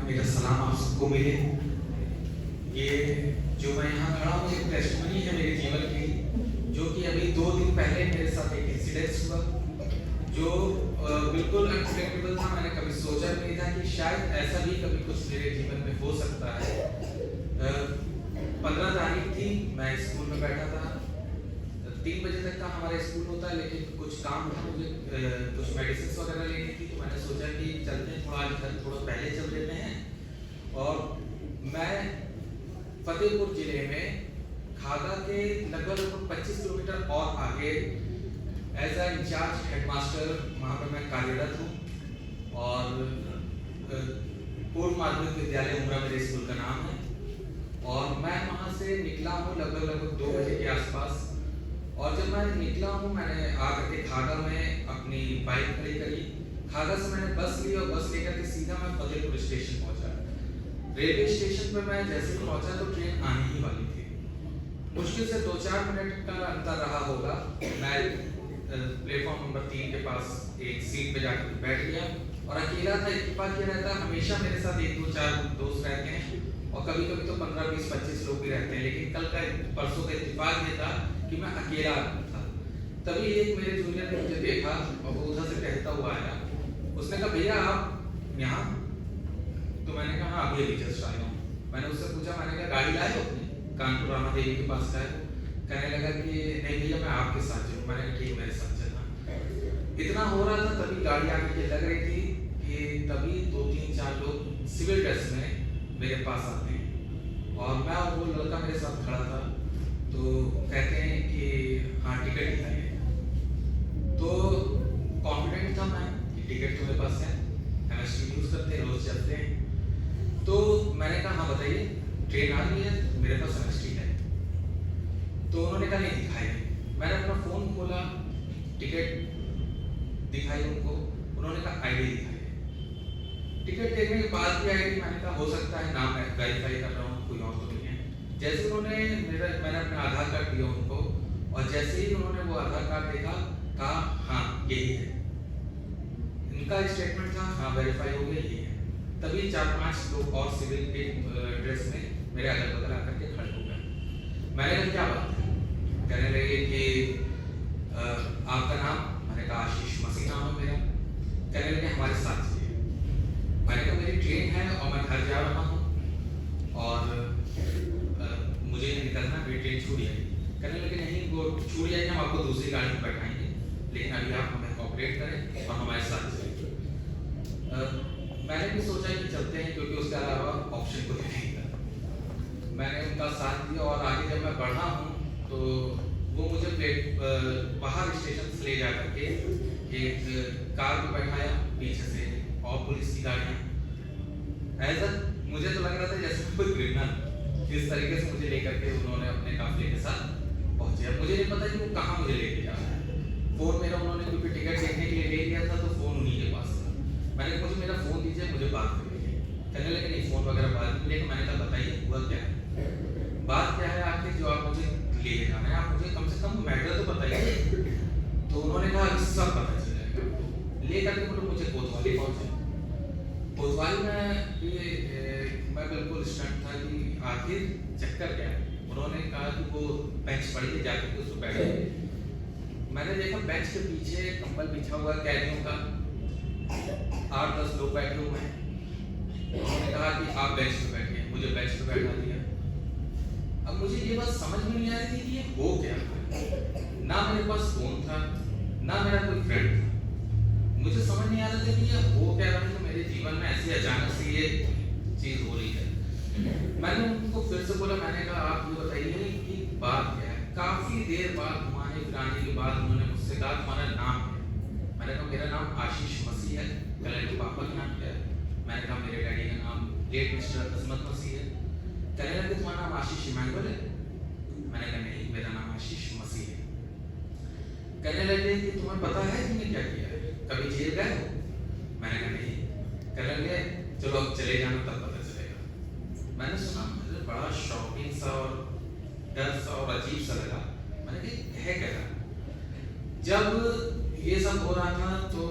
मेरा सलाम आप सबको मिले। ये जो मैं यहाँ खड़ा हूँ एक टेस्टिमनी है मेरे जीवन की, जो कि अभी 2 दिन पहले मेरे साथ एक इंसिडेंस हुआ जो बिल्कुल अनएक्सपेक्टेबल था। मैंने कभी सोचा नहीं था कि शायद ऐसा भी कभी कुछ मेरे जीवन में हो सकता है। 15 तारीख थी, मैं स्कूल में बैठा था। 3 बजे तक का हमारा स्कूल होता है, लेकिन कुछ काम था, मुझे कुछ मेडिसिन वगैरह लेनी थी, तो मैंने सोचा कि चलते हैं थोड़ा घर थोड़ा पहले चल देते हैं। और मैं फतेहपुर जिले में खागा के लगभग 25 किलोमीटर और आगे एज अ इंचार्ज हेडमास्टर वहाँ पर मैं कार्यरत हूँ। और पूर्व माध्यमिक विद्यालय उमरा मेरे स्कूल का नाम है। और मैं वहाँ से निकला हूँ लगभग 2 बजे के आसपास। और जब मैं निकला हूँ, मैंने आकर के खागा में अपनी बाइक खड़ी करी। खागा से मैंने बस ली और बस लेकर के सीधा मैं फतेहपुर स्टेशन पहुँचा। रेलवे स्टेशन पर मैं जैसे ही पहुँचा तो ट्रेन आने ही वाली थी। मुश्किल से 2-4 मिनट का अंतर रहा होगा। मैं प्लेटफॉर्म नंबर 3 के पास एक सीट पे जाकर बैठ गया और अकेला था। इत्तेफाक ये रहता है हमेशा मेरे साथ 1-2-4 दोस्त रहते हैं और कभी कभी तो 15-20-25 लोग भी रहते हैं, लेकिन कल का परसों का इत्तेफाक ये था कि मैं अकेला था। तभी एक मेरे जूनियर ने मुझे देखा और वो उधर से कहता हुआ आया। उसने कहा, भैया आप यहाँ? तो मैंने कहा हाँ, अभी जस्ट आया हूँ। मैंने उससे पूछा, मैंने कहा गाड़ी लाए हो अपनी? कानपुर रामा देवी के पास का है। कहने लगा कि नहीं भैया मैं आपके साथ चलूँ। मैंने कहा ठीक, मेरे साथ चलना। इतना हो रहा था तभी गाड़ी आके के लग रही थी कि तभी 2-3-4 लोग सिविल ड्रेस में मेरे पास आते हैं और मैं और वो लड़का मेरे साथ खड़ा था। तो कहते हैं कि हाँ टिकट दिखाइए। तो कॉन्फिडेंट था मैं कि टिकट तुम्हारे पास है, एमएसटी यूज करते हैं, रोज चलते हैं। तो मैंने कहा हाँ बताइए, ट्रेन आ रही है, मेरे पास एमएसटी है। तो उन्होंने कहा नहीं दिखाइए। मैंने अपना फोन खोला, टिकट दिखाई उनको। उन्होंने कहा आईडी दिखाइए। टिकट देखने के बाद भी आईडी, मैंने कहा हो सकता है नाम वेरीफाई कर रहा हूँ, कोई और तो नहीं है। जैसे उन्होंने मैंने अपना आधार कार्ड दिया उनको और जैसे ही उन्होंने वो आधार कार्ड देखा, कहा हाँ यही है। इनका स्टेटमेंट था हाँ वेरीफाई हो गया, यही है। तभी 4-5 लोग और सिविल के ड्रेस में मेरे अगल बगल आकर के खड़े हो गए। मैंने कहा क्या बात है? कहने लगे कि आपका नाम? मैंने कहा आशीष मसीह नाम है मेरा। कहने लगे हमारे साथ चलिए। मैंने कहा मेरी ट्रेन है और मैं घर जा रहा हूँ और मुझे निकलना, मेरी ट्रेन छूट जाएगी। कहने लगे नहीं वो छूट जाएगी, हम आपको दूसरी गाड़ी में बैठाएंगे, लेकिन अभी आप हमें कोऑपरेट करें और हमारे साथ चलिए। मैंने भी सोचा कि चलते हैं, क्योंकि उसके अलावा ऑप्शन कोई नहीं था। मैंने उनका साथ दिया और आगे जब मैं बढ़ा हूँ तो वो मुझे बाहर स्टेशन से ले जा करके एक कार में बैठाया, पीछे से और पुलिस की गाड़ियाँ। ऐसा मुझे तो लग रहा था जैसे कोई क्रिमिनल, इस तरीके से मुझे लेकर के उन्होंने अपने काफिले के साथ पहुंचे। अब मुझे नहीं पता कि वो कहाँ मुझे लेके जा रहा है। फोन मेरा उन्होंने क्योंकि टिकट देखने के लिए ले लिया था, तो फोन उन्हीं के पास था। मैंने कहा मुझे मेरा फोन दीजिए, मुझे बात करनी है। कहने लगे नहीं फोन वगैरह बात नहीं। लेकिन मैंने कहा बताइए हुआ क्या है, बात क्या है आखिर जो आप मुझे लेके जाना है, आप मुझे कम से कम मैटर तो बताइए। तो उन्होंने कहा सब पता चल जाएगा। लेकर के बोले मुझे कोतवाली पहुंचे। कोतवाली में मैं बिल्कुल स्टंट था कि आखिर चक्कर क्या है। उन्होंने कहा कि वो बेंच पड़ी है, जाकर के उस पर बैठे। मैंने देखा बेंच के पीछे कंबल बिछा हुआ कैदियों का, 8-10 लोग बैठे हुए हैं। उन्होंने कहा कि आप बेंच पे बैठिए, मुझे बेंच पे बैठा दिया। अब मुझे ये बात समझ में नहीं आ रही थी कि ये हो क्या है। ना मेरे पास फोन था, ना मेरा कोई फ्रेंड था। मुझे समझ नहीं आ रहा था कि ये हो क्या रहा है। तो मेरे जीवन में ऐसी अचानक से ये चीज हो रही है। मैंने उनको फिर से बोला, मैंने कहा आप ये बताइए कि बात क्या है। काफी देर बाद घुमाने फिराने के बाद उन्होंने मुझसे कहा तुम्हारा नाम है? मैंने कहा मेरा नाम आशीष मसीह है। कहने लगे पापा का नाम क्या है? मैंने कहा मेरे डैडी का नाम लेट मिस्टर अजमत मसीह है। कहने लगे तुम्हारा नाम आशीष इमानुएल है? मैंने कहा नहीं, मेरा नाम आशीष मसीह है। कहने लगे कि तुम्हें पता है तुमने क्या किया है, कभी जेल गए हो? मैंने कहा नहीं। कहने लगे चलो अब चले जाना, तब पता चलेगा। मैंने सुना, मुझे बड़ा शॉकिंग सा और डर सा और अजीब सा लगा। मैंने कहा है क्या? जब ये सब हो रहा था तो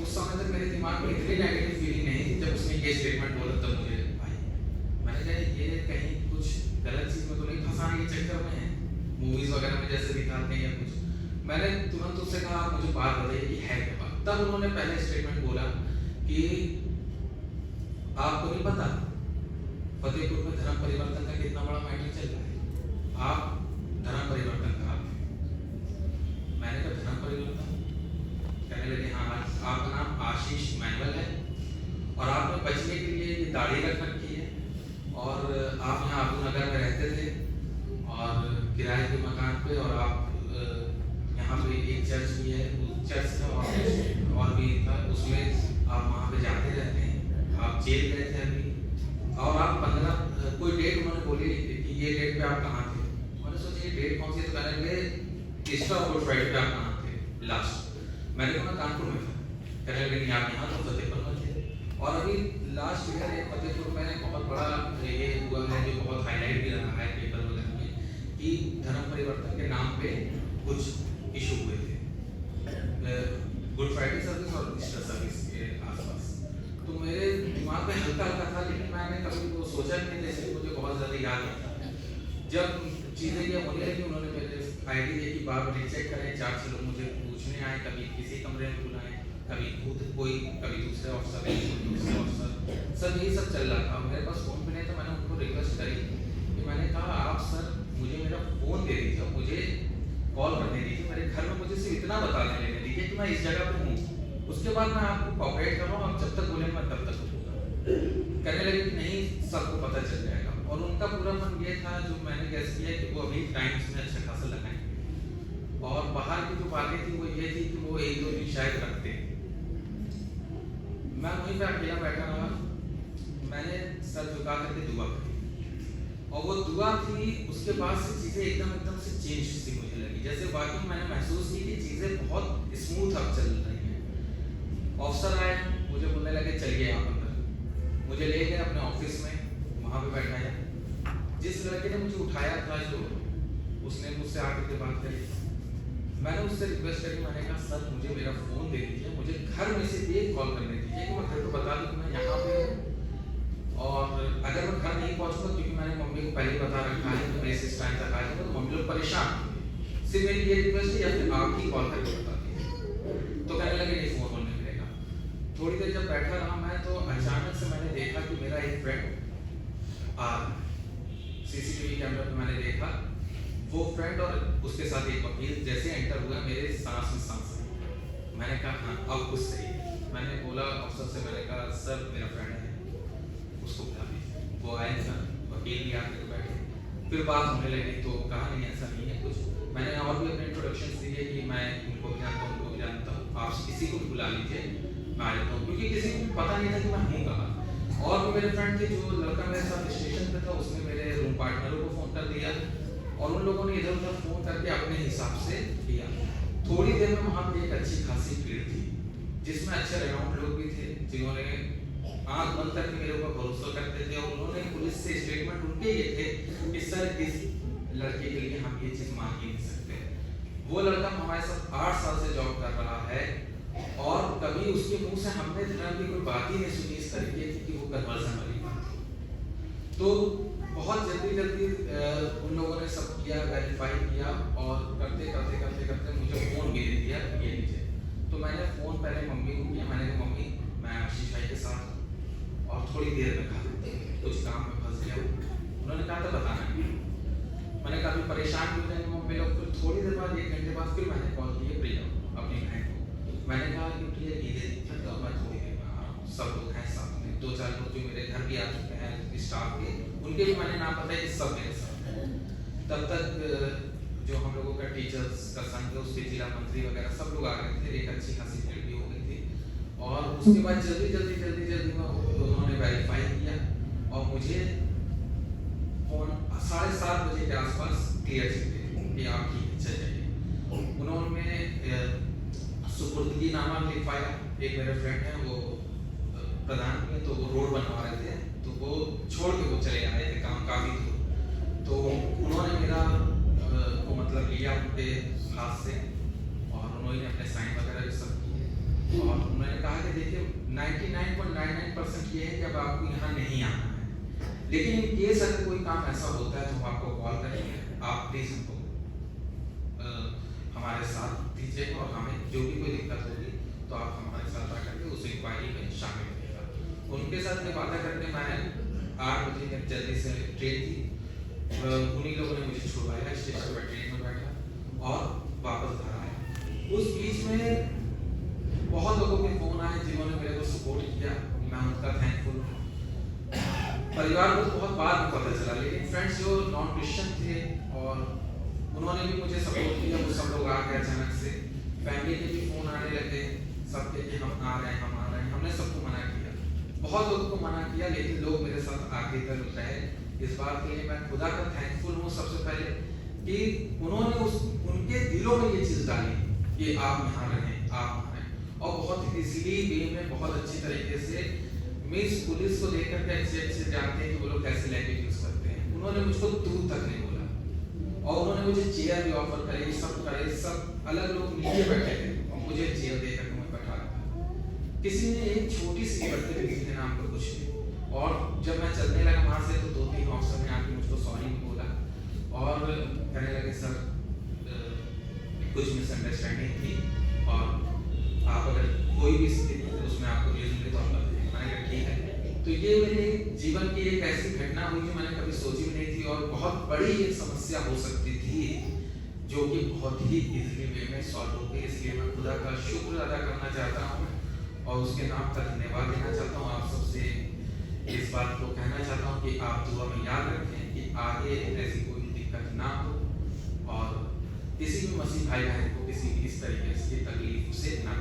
उस समय तक मेरे दिमाग में इतनी नेगेटिव फीलिंग नहीं थी। जब उसने ये स्टेटमेंट बोला तब मुझे भाई मैंने कहा ये कहीं कुछ गलत चीज़ में तो नहीं फंसाने के चक्कर में है, मूवीज़ वगैरह में जैसे दिखाते हैं या कुछ। मैंने तुरंत उससे कहा आप मुझे बात बताइए कि है क्या बात। तब उन्होंने पहले स्टेटमेंट बोला कि आपको नहीं पता फतेहपुर में धर्म परिवर्तन का कितना बड़ा मैटर चल रहा है, आप धर्म परिवर्तन करा रहे हैं। मैंने कहा धर्म परिवर्तन? कहने लगे हाँ आपका नाम आशीष मैनुअल है और आपने बचने के लिए ये दाढ़ी रख रखी है और आप यहाँ अबू नगर में रहते थे और किराए के मकान पे, और आप यहाँ पे एक चर्च भी है, चर्च था और भी था, उसमें आप वहाँ पे जाते रहते हैं, आप जेल गए थे अभी, और आप 15 कोई डेट उन्होंने बोली कि ये डेट पे आप कहाँ थे। मैंने सोचा ये डेट कौन सी, तो कहने लगे ईस्टर और गुड फ्राइडे पे आप कहाँ थे लास्ट। मैंने कहा कानपुर में था। कहने लगे नहीं आप यहाँ तो फतेहपुर में थे। और अभी लास्ट ईयर फतेहपुर में बहुत बड़ा ये हुआ है जो बहुत हाईलाइट भी रहा है पेपर वगैरह में कि धर्म परिवर्तन के नाम पे कुछ इशू हुए थे गुड फ्राइडे सर्विस और ईस्टर सर्विस के आसपास। तो मेरे दिमाग में हल्का हल्का था, लेकिन मैंने कभी वो सोचा नहीं, जैसे मुझे बहुत ज़्यादा याद नहीं था। जब चीज़ें ये होने लगी उन्होंने मेरे आईडी दी कि बाप रीचेक करें, 4-6 लोग मुझे पूछने आए, कभी किसी कमरे में बुलाएं, कभी खुद कोई, कभी दूसरे ऑफिसर, दूसरे ऑफिसर, सर यही सब चल रहा था। मेरे पास फ़ोन पे नहीं, तो मैंने उनको रिक्वेस्ट करी कि मैंने कहा आप सर मुझे मेरा फ़ोन दे दीजिए, मुझे कॉल करने दीजिए, मेरे घर में मुझे सिर्फ इतना बता देने दीजिए कि मैं इस जगह पे हूँ, उसके बाद मैं आपको कॉपरेट कर रहा हूँ, आप जब तक बोलेंगे मैं तब तक रुकूंगा। कहने लगे कि नहीं सबको पता चल जाएगा। और उनका पूरा मन ये था, जो मैंने गैस किया कि वो अभी टाइम्स में अच्छा खासा लगाएंगे, और बाहर की जो बातें थी वो ये थी कि वो 1-2 दिन शायद रखते। मैं वहीं पे अकेला बैठा रहा, मैंने सर झुका करके दुआ करी, और वो दुआ थी उसके बाद से चीज़ें एकदम से चेंज सी मुझे लगी, जैसे वाकई मैंने महसूस की कि चीज़ें बहुत स्मूथ अब चल रही हैं। ऑफिसर आए, मुझे बोलने लगे चलिए आप अंदर, मुझे ले गए अपने ऑफिस में, वहाँ पे बैठाया। जिस लड़के ने मुझे उठाया था, जो उसने मुझसे आकर के बात करी, मैंने उससे रिक्वेस्ट करी, मैंने कहा सर मुझे मेरा फ़ोन दे दीजिए, मुझे घर में से एक कॉल करने दीजिए कि मैं घर को बता दूँ कि मैं यहाँ पे हूँ, और अगर मैं घर नहीं पहुँचूँगा, क्योंकि मैंने मम्मी को पहले बता रखा है कि मैं इस टाइम तक आ जाऊँगा, तो मम्मी लोग परेशान होंगे। सिर्फ मेरी ये रिक्वेस्ट है या फिर आप ही कॉल करके बता दीजिए। तो कहने लगे नहीं फ़ोन नहीं मिलेगा। थोड़ी देर जब बैठा रहा मैं, तो अचानक से मैंने देखा कि मेरा एक फ्रेंड CCTV कैमरा पे मैंने देखा, वो फ्रेंड और उसके साथ एक वकील जैसे एंटर हुआ, मेरे सांस में सांस आई। मैंने कहा हाँ अब कुछ सही है। मैंने बोला अफसर से, मैंने कहा सर मेरा फ्रेंड है, उसको बुला लीजिए। वो आए सर, वकील भी आकर बैठे, फिर बात होने लगी, तो कहा नहीं ऐसा नहीं है कुछ। मैंने और भी अपने इंट्रोडक्शन दिए कि मैं उनको भी जानता हूँ, उनको भी जानता हूँ, आप किसी को भी बुला लीजिए, मैं आ जाता हूँ, क्योंकि किसी को पता नहीं था कि मैं हूँ कहाँ। और भी मेरे फ्रेंड थे, जो लड़का मेरे साथ स्टेशन पे था, उसने मेरे रूम पार्टनरों को फ़ोन कर दिया, और उन लोगों ने इधर उधर फ़ोन करके अपने हिसाब से किया। थोड़ी देर में वहाँ पे एक अच्छी खासी भीड़ थी, जिसमें अच्छे रेनाउंड लोग भी थे, जिन्होंने आँख बंद करके मेरे ऊपर भरोसा करते थे, और उन्होंने पुलिस से स्टेटमेंट उनके ये थे कि सर इस लड़के के लिए हम ये चीज़ मान ही नहीं सकते। वो लड़का हमारे साथ 8 साल से जॉब कर रहा है, और कभी उसके मुंह से हमने धर्म की कोई बात ही नहीं सुनी इस तरीके की कि वो कन्वर्जन वाली बात हो। तो बहुत जल्दी उन लोगों ने सब किया, वेरीफाई किया, और करते मुझे फ़ोन भी दे दिया ये लीजिए। तो मैंने फ़ोन पहले मम्मी को किया, मैंने कहा मम्मी मैं आशीष भाई के साथ हूँ और थोड़ी देर में खा लेते हैं, कुछ काम में फंस गया हूँ। उन्होंने कहा था बताना नहीं। मैंने काफ़ी परेशान भी हो जाएंगे मम्मी लोग। फिर थोड़ी देर बाद 1 घंटे बाद फिर मैंने कॉल किया प्रिया अपनी बहन को, मैंने कहा कि प्रिया धीरे तो मैं थोड़ी देर में आ रहा हूँ, सब लोग हैं साथ में, 2-4 लोग जो मेरे घर भी आ चुके हैं स्टाफ के, उनके भी मैंने नाम बताया कि सब मेरे साथ हैं। तब तक जो हम लोगों का टीचर्स का संघ है, उसके जिला मंत्री वगैरह सब लोग आ गए थे, एक अच्छी खासी भीड़ भी हो गई थी। और उसके बाद जल्दी में उन्होंने वेरीफाई किया, और मुझे 7:30 बजे के आसपास क्लियर चाहिए कि आप ठीक चल जाइए। उन्होंने सुपुर्दगी नामा लिखवाया। एक मेरे फ्रेंड हैं, वो प्रधान में, तो वो रोड बनवा रहे थे, तो वो छोड़ के वो चले आए थे काम काफ़ी दूर। तो उन्होंने मेरा को मतलब लिया उनके हाथ से, और उन्होंने अपने साइन वगैरह भी सब किए, और मैंने कहा कि देखिए 99.99% ये है कि अब आपको यहाँ नहीं आना है, लेकिन इन केस अगर कोई काम ऐसा होता है तो हम आपको कॉल करेंगे, आप प्लीज़ हमको हमारे साथ दीजिए और हमें जो भी कोई दिक्कत होगी तो आप हमारे साथ आकर के उस इंक्वायरी में शामिल होइएगा। उनके साथ में बातें करके मैं 8 बजे जल्दी से ट्रेन थी, उन्हीं लोगों ने मुझे छुड़वाया, स्टेशन पर ट्रेन में बैठा और वापस घर आया। उस बीच में बहुत लोगों के फोन आए जिन्होंने मेरे को सपोर्ट किया, मैं उनका थैंकफुल हूँ। परिवार को तो बहुत बाद में पता चला, लेकिन फ्रेंड्स जो नॉन क्रिश्चियन थे और उन्होंने भी मुझे सपोर्ट किया, वो सब लोग आ गए अचानक से। फैमिली के भी फोन आने लगे सबके कि हम आ रहे हैं, हम आ रहे हैं। हमने सबको मना किया, बहुत लोगों को मना किया, लेकिन लोग मेरे साथ आगे तक रहे। इस बात के लिए मैं खुदा का थैंकफुल हूँ सबसे पहले कि उन्होंने उनके दिलों में ये चीज़ डाली कि आप यहाँ रहें, आप और बहुत इजीली वे में बहुत अच्छी तरीके से मिस पुलिस को देखकर के अच्छे जानते हैं कि वो लोग कैसे लैंग्वेज यूज करते हैं। उन्होंने मुझको दूर तक नहीं बोला और उन्होंने मुझे चेयर भी ऑफर करे, सब करे, सब अलग लोग नीचे बैठे थे और मुझे चेयर देकर के मैं बैठा था। किसी ने एक छोटी सी बर्तन किसी ने नाम पर कुछ नहीं, और जब मैं चलने लगा वहाँ से तो 2-3 ऑफिसर ने आके मुझको सॉरी भी बोला और कहने लगे सर कुछ मिसअंडरस्टैंडिंग थी और आप अगर कोई भी स्थिति है उसमें आपको रीजन दे तो आप बताइए। मैंने कहा ठीक है। तो ये मेरे जीवन की एक ऐसी घटना हुई जो मैंने कभी सोची भी नहीं थी और बहुत बड़ी एक समस्या हो सकती थी जो कि बहुत ही इजीली वे में सॉल्व हो गई। इसलिए मैं खुदा का शुक्र अदा करना चाहता हूँ और उसके नाम का धन्यवाद देना चाहता हूँ। आप सबसे इस बात को कहना चाहता हूँ कि आप दुआ में याद रखें कि आगे ऐसी कोई दिक्कत ना हो और किसी भी मसीह भाई बहन को किसी भी इस तरीके से तकलीफ से ना